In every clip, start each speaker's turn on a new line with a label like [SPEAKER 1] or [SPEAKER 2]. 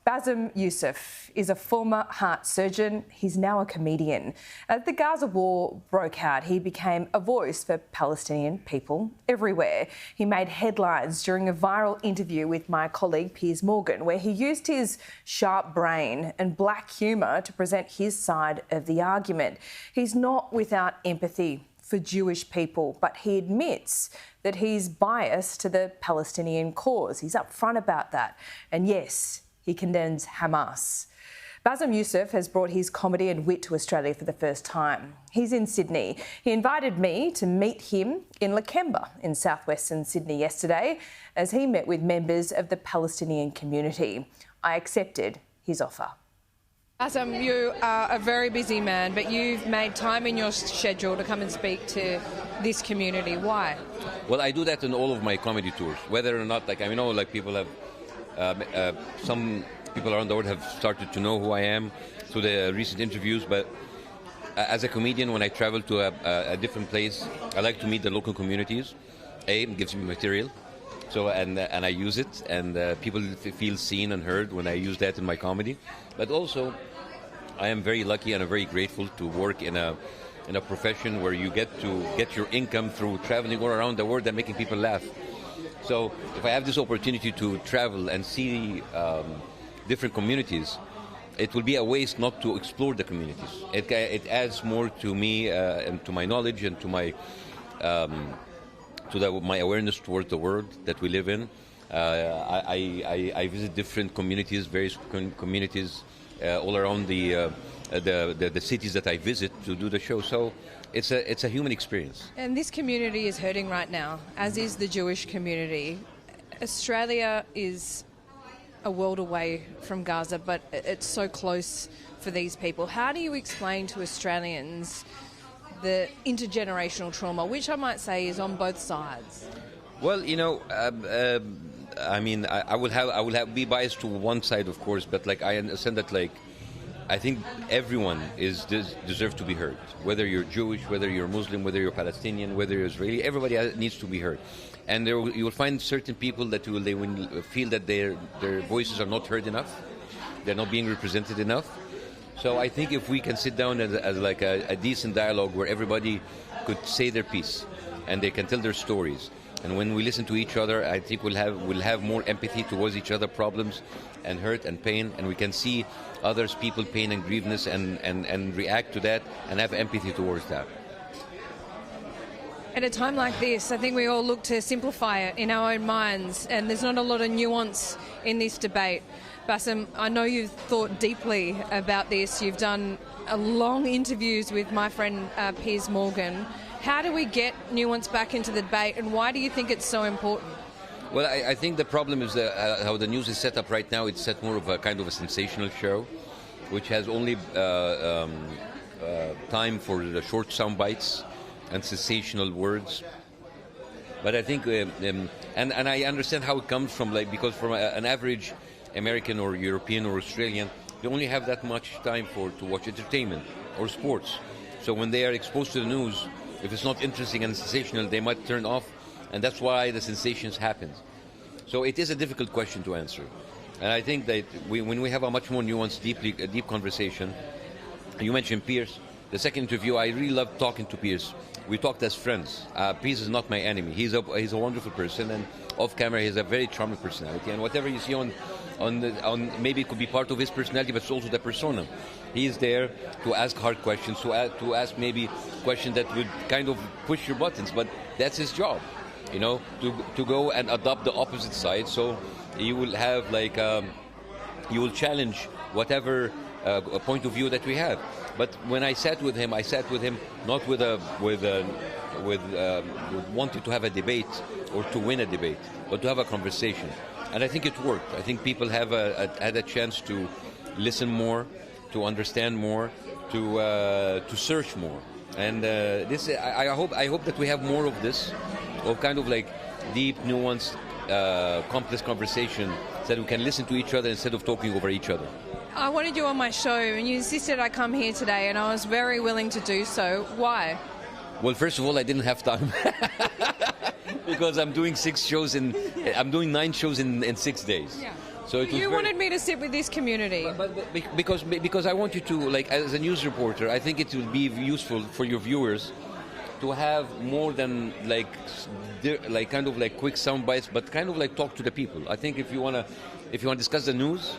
[SPEAKER 1] Bassem Youssef is a former heart surgeon. He's now a comedian. As the Gaza war broke out, he became a voice for Palestinian people everywhere. He made headlines during a viral interview with my colleague Piers Morgan, where he used his sharp brain and black humour to present his side of the argument. He's not without empathy for Jewish people, but he admits that he's biased to the Palestinian cause. He's upfront about that. And yes, he condemns Hamas. Bassem Youssef has brought his comedy and wit to Australia for the first time. He's in Sydney. He invited me to meet him in Lakemba in southwestern Sydney yesterday as he met with members of the Palestinian community. I accepted his offer.
[SPEAKER 2] Bassem, you are a very busy man, but you've made time in your schedule to come and speak to this community. Why?
[SPEAKER 3] Well, I do that in all of my comedy tours, whether or not, people have, some people around the world have started to know who I am through the recent interviews, but as a comedian, when I travel to a different place, I like to meet the local communities. It gives me material. So and I use it, and people feel seen and heard when I use that in my comedy. But also, I am very lucky and I'm very grateful to work in a profession where you get to get your income through traveling all around the world and making people laugh. So if I have this opportunity to travel and see different communities, it will be a waste not to explore the communities. It adds more to me and to my knowledge and to my my awareness towards the world that we live in. I visit different communities, various communities all around the cities that I visit to do the show. So it's a human experience.
[SPEAKER 2] And this community is hurting right now, as is the Jewish community. Australia is a world away from Gaza, but it's so close for these people. How do you explain to Australians the intergenerational trauma, which I might say is on both sides?
[SPEAKER 3] Well, I will be biased to one side, of course, but I understand that I think everyone deserves to be heard. Whether you're Jewish, whether you're Muslim, whether you're Palestinian, whether you're Israeli, everybody needs to be heard. And you will find certain people that they will feel that their voices are not heard enough, they're not being represented enough. So I think if we can sit down as a decent dialogue where everybody could say their piece and they can tell their stories, and when we listen to each other, I think we'll have more empathy towards each other, problems and hurt and pain, and we can see others' people pain and grievances and react to that and have empathy towards that.
[SPEAKER 2] At a time like this, I think we all look to simplify it in our own minds, and there's not a lot of nuance in this debate. Bassem, I know you've thought deeply about this. You've done long interviews with my friend Piers Morgan. How do we get nuance back into the debate, and why do you think it's so important?
[SPEAKER 3] Well, I think the problem is how the news is set up right now. It's set more of a kind of a sensational show, which has only time for the short sound bites and sensational words. But I think, and I understand how it comes from, because from an average American or European or Australian, they only have that much time to watch entertainment or sports. So when they are exposed to the news, if it's not interesting and sensational, they might turn off, and that's why the sensations happen. So it is a difficult question to answer. And I think that when we have a much more nuanced, deep conversation, you mentioned Piers. The second interview, I really loved talking to Piers. We talked as friends. Piers is not my enemy. He's a wonderful person, and off camera he has a very charming personality. And whatever you see on maybe it could be part of his personality, but it's also the persona. He is there to ask hard questions, to ask maybe questions that would kind of push your buttons, but that's his job, to go and adopt the opposite side. So you will have you will challenge whatever point of view that we have. But when I sat with him not with wanting to have a debate or to win a debate, but to have a conversation. And I think it worked. I think people have had a chance to listen more, to understand more, to search more. And I hope that we have more of this, of kind of deep, nuanced, complex conversation, so that we can listen to each other instead of talking over each other.
[SPEAKER 2] I wanted you on my show, and you insisted I come here today, and I was very willing to do so. Why?
[SPEAKER 3] Well, first of all, I didn't have time. because I'm doing 9 shows in 6 days.
[SPEAKER 2] Yeah.
[SPEAKER 3] So it was
[SPEAKER 2] you wanted me to sit with this community.
[SPEAKER 3] Because I want you to, like, as a news reporter, I think it will be useful for your viewers to have more than like kind of like quick sound bites, but kind of like talk to the people. I think if you want to discuss the news,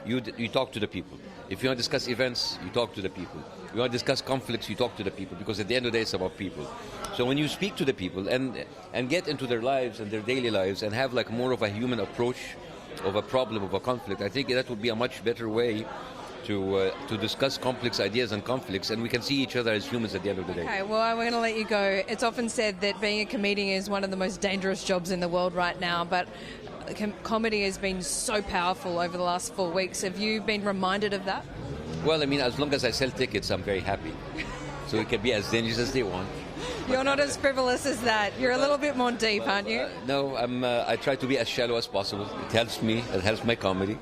[SPEAKER 3] you talk to the people. If you want to discuss events, you talk to the people. If you want to discuss conflicts, you talk to the people, because at the end of the day, it's about people. So when you speak to the people and get into their lives and their daily lives and have like more of a human approach of a problem, of a conflict, I think that would be a much better way to discuss complex ideas and conflicts, and we can see each other as humans at the end of the day.
[SPEAKER 2] Okay, well, we're going to let you go. It's often said that being a comedian is one of the most dangerous jobs in the world right now, but comedy has been so powerful over the last 4 weeks. Have you been reminded of that?
[SPEAKER 3] Well, I mean, as long as I sell tickets, I'm very happy. So it can be as dangerous as they want.
[SPEAKER 2] You're not as frivolous as that. You're a little bit more deep, aren't you?
[SPEAKER 3] No, I try to be as shallow as possible. It helps me. It helps my comedy.